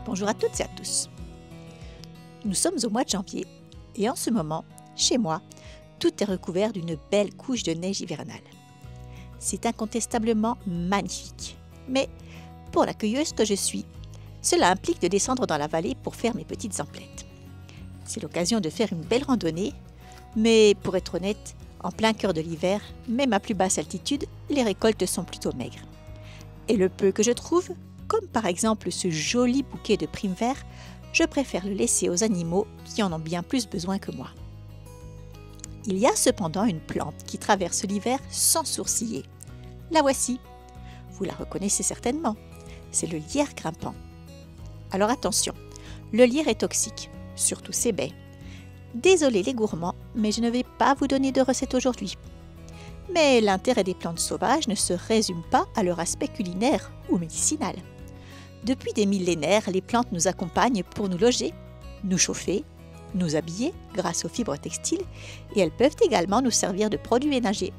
Bonjour à toutes et à tous. Nous sommes au mois de janvier et en ce moment, chez moi, tout est recouvert d'une belle couche de neige hivernale. C'est incontestablement magnifique. Mais pour la cueilleuse que je suis, cela implique de descendre dans la vallée pour faire mes petites emplettes. C'est l'occasion de faire une belle randonnée, mais pour être honnête, en plein cœur de l'hiver, même à plus basse altitude, les récoltes sont plutôt maigres. Et le peu que je trouve, comme par exemple ce joli bouquet de primes verts, je préfère le laisser aux animaux qui en ont bien plus besoin que moi. Il y a cependant une plante qui traverse l'hiver sans sourciller. La voici. Vous la reconnaissez certainement. C'est le lierre grimpant. Alors attention, le lierre est toxique, surtout ses baies. Désolé les gourmands, mais je ne vais pas vous donner de recette aujourd'hui. Mais l'intérêt des plantes sauvages ne se résume pas à leur aspect culinaire ou médicinal. Depuis des millénaires, les plantes nous accompagnent pour nous loger, nous chauffer, nous habiller grâce aux fibres textiles et elles peuvent également nous servir de produits ménagers.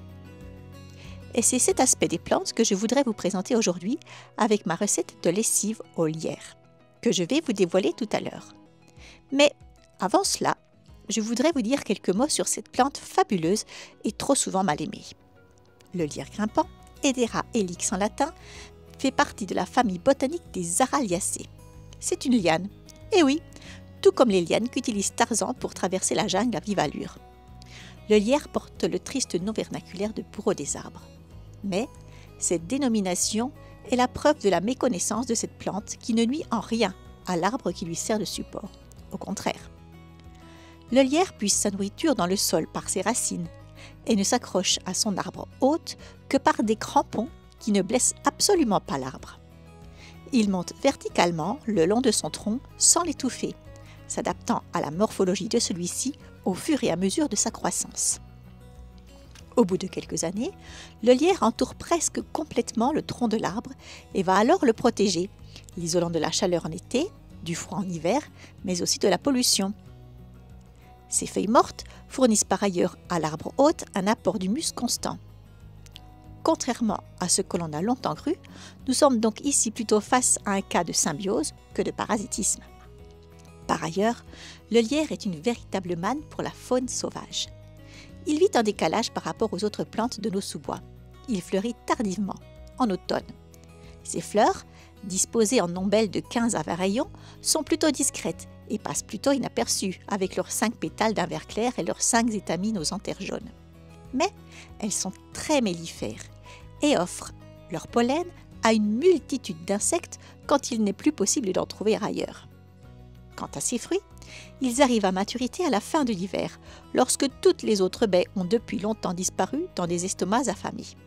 Et c'est cet aspect des plantes que je voudrais vous présenter aujourd'hui avec ma recette de lessive au lierre, que je vais vous dévoiler tout à l'heure. Mais avant cela, je voudrais vous dire quelques mots sur cette plante fabuleuse et trop souvent mal aimée. Le lierre grimpant, Hedera helix en latin, fait partie de la famille botanique des Araliacées. C'est une liane, et oui, tout comme les lianes qu'utilise Tarzan pour traverser la jungle à vive allure. Le lierre porte le triste nom vernaculaire de bourreau des arbres. Mais cette dénomination est la preuve de la méconnaissance de cette plante qui ne nuit en rien à l'arbre qui lui sert de support. Au contraire. Le lierre puise sa nourriture dans le sol par ses racines et ne s'accroche à son arbre hôte que par des crampons qui ne blessent absolument pas l'arbre. Il monte verticalement le long de son tronc sans l'étouffer, s'adaptant à la morphologie de celui-ci au fur et à mesure de sa croissance. Au bout de quelques années, le lierre entoure presque complètement le tronc de l'arbre et va alors le protéger, l'isolant de la chaleur en été, du froid en hiver, mais aussi de la pollution. Ces feuilles mortes fournissent par ailleurs à l'arbre hôte un apport d'humus constant. Contrairement à ce que l'on a longtemps cru, nous sommes donc ici plutôt face à un cas de symbiose que de parasitisme. Par ailleurs, le lierre est une véritable manne pour la faune sauvage. Il vit en décalage par rapport aux autres plantes de nos sous-bois. Il fleurit tardivement, en automne. Ses fleurs, disposées en ombelles de 15 à 20 rayons, sont plutôt discrètes et passent plutôt inaperçues avec leurs 5 pétales d'un vert clair et leurs 5 étamines aux anthères jaunes. Mais elles sont très mellifères et offrent leur pollen à une multitude d'insectes quand il n'est plus possible d'en trouver ailleurs. Quant à ces fruits, ils arrivent à maturité à la fin de l'hiver, lorsque toutes les autres baies ont depuis longtemps disparu dans des estomacs affamés.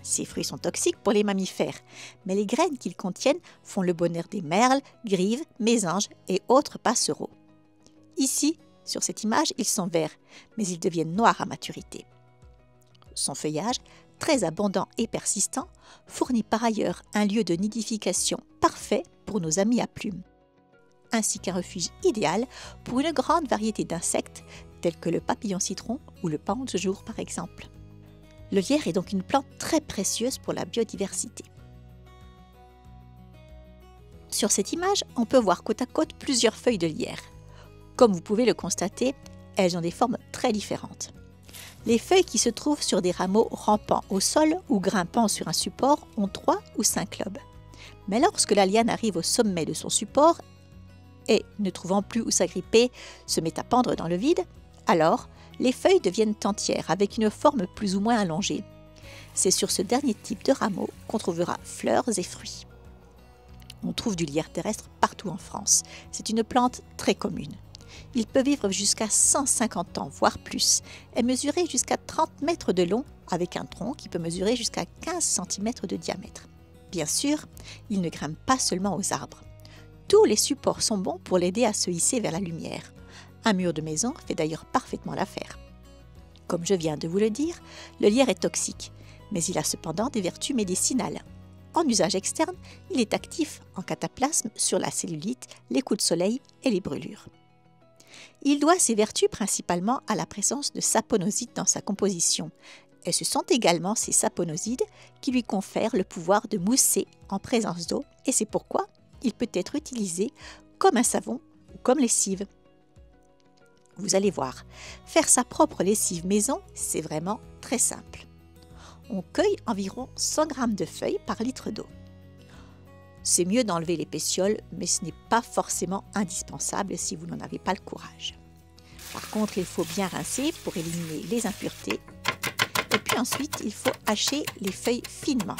Ces fruits sont toxiques pour les mammifères, mais les graines qu'ils contiennent font le bonheur des merles, grives, mésanges et autres passereaux. Ici, sur cette image, ils sont verts, mais ils deviennent noirs à maturité. Son feuillage, très abondant et persistant, fournit par ailleurs un lieu de nidification parfait pour nos amis à plumes, ainsi qu'un refuge idéal pour une grande variété d'insectes tels que le papillon citron ou le paon de jour par exemple. Le lierre est donc une plante très précieuse pour la biodiversité. Sur cette image, on peut voir côte à côte plusieurs feuilles de lierre. Comme vous pouvez le constater, elles ont des formes très différentes. Les feuilles qui se trouvent sur des rameaux rampant au sol ou grimpant sur un support ont 3 ou 5 lobes. Mais lorsque la liane arrive au sommet de son support et, ne trouvant plus où s'agripper, se met à pendre dans le vide, alors les feuilles deviennent entières avec une forme plus ou moins allongée. C'est sur ce dernier type de rameau qu'on trouvera fleurs et fruits. On trouve du lierre terrestre partout en France. C'est une plante très commune. Il peut vivre jusqu'à 150 ans, voire plus, et mesurer jusqu'à 30 mètres de long avec un tronc qui peut mesurer jusqu'à 15 cm de diamètre. Bien sûr, il ne grimpe pas seulement aux arbres. Tous les supports sont bons pour l'aider à se hisser vers la lumière. Un mur de maison fait d'ailleurs parfaitement l'affaire. Comme je viens de vous le dire, le lierre est toxique, mais il a cependant des vertus médicinales. En usage externe, il est actif en cataplasme sur la cellulite, les coups de soleil et les brûlures. Il doit ses vertus principalement à la présence de saponosides dans sa composition, et ce sont également ces saponosides qui lui confèrent le pouvoir de mousser en présence d'eau, et c'est pourquoi il peut être utilisé comme un savon ou comme lessive. Vous allez voir, faire sa propre lessive maison, c'est vraiment très simple. On cueille environ 100 g de feuilles par litre d'eau. C'est mieux d'enlever les pétioles, mais ce n'est pas forcément indispensable si vous n'en avez pas le courage. Par contre, il faut bien rincer pour éliminer les impuretés. Et puis ensuite, il faut hacher les feuilles finement.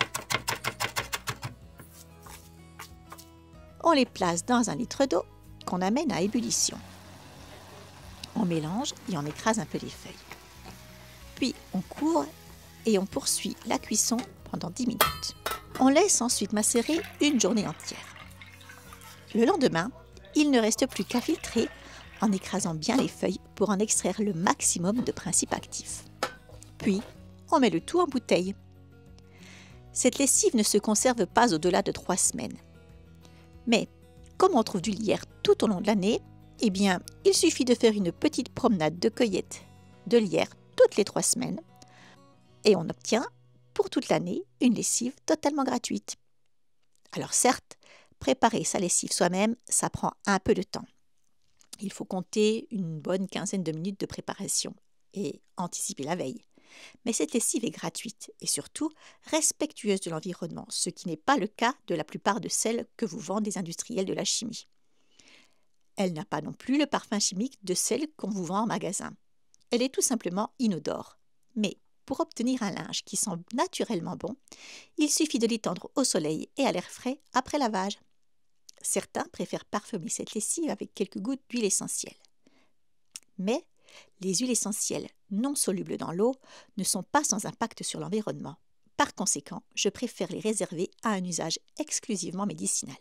On les place dans un litre d'eau qu'on amène à ébullition. On mélange et on écrase un peu les feuilles. Puis on couvre et on poursuit la cuisson pendant 10 minutes. On laisse ensuite macérer une journée entière. Le lendemain, il ne reste plus qu'à filtrer en écrasant bien les feuilles pour en extraire le maximum de principes actifs. Puis, on met le tout en bouteille. Cette lessive ne se conserve pas au-delà de 3 semaines. Mais, comme on trouve du lierre tout au long de l'année, eh bien, il suffit de faire une petite promenade de cueillette de lierre toutes les 3 semaines et on obtient pour toute l'année une lessive totalement gratuite. Alors certes, préparer sa lessive soi-même, ça prend un peu de temps. Il faut compter une bonne quinzaine de minutes de préparation et anticiper la veille. Mais cette lessive est gratuite et surtout respectueuse de l'environnement, ce qui n'est pas le cas de la plupart de celles que vous vendent les industriels de la chimie. Elle n'a pas non plus le parfum chimique de celles qu'on vous vend en magasin. Elle est tout simplement inodore. Mais pour obtenir un linge qui sent naturellement bon, il suffit de l'étendre au soleil et à l'air frais après lavage. Certains préfèrent parfumer cette lessive avec quelques gouttes d'huile essentielle. Mais les huiles essentielles non solubles dans l'eau ne sont pas sans impact sur l'environnement. Par conséquent, je préfère les réserver à un usage exclusivement médicinal.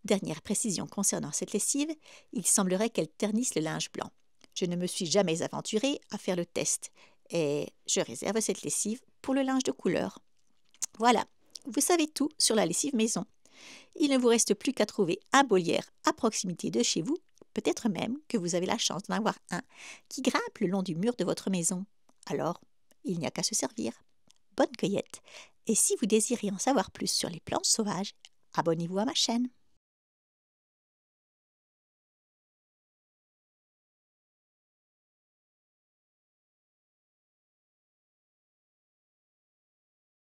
Dernière précision concernant cette lessive, il semblerait qu'elle ternisse le linge blanc. Je ne me suis jamais aventurée à faire le test et je réserve cette lessive pour le linge de couleur. Voilà, vous savez tout sur la lessive maison. Il ne vous reste plus qu'à trouver un beau lierre à proximité de chez vous, peut-être même que vous avez la chance d'en avoir un qui grimpe le long du mur de votre maison. Alors, il n'y a qu'à se servir. Bonne cueillette, et si vous désirez en savoir plus sur les plantes sauvages, abonnez-vous à ma chaîne.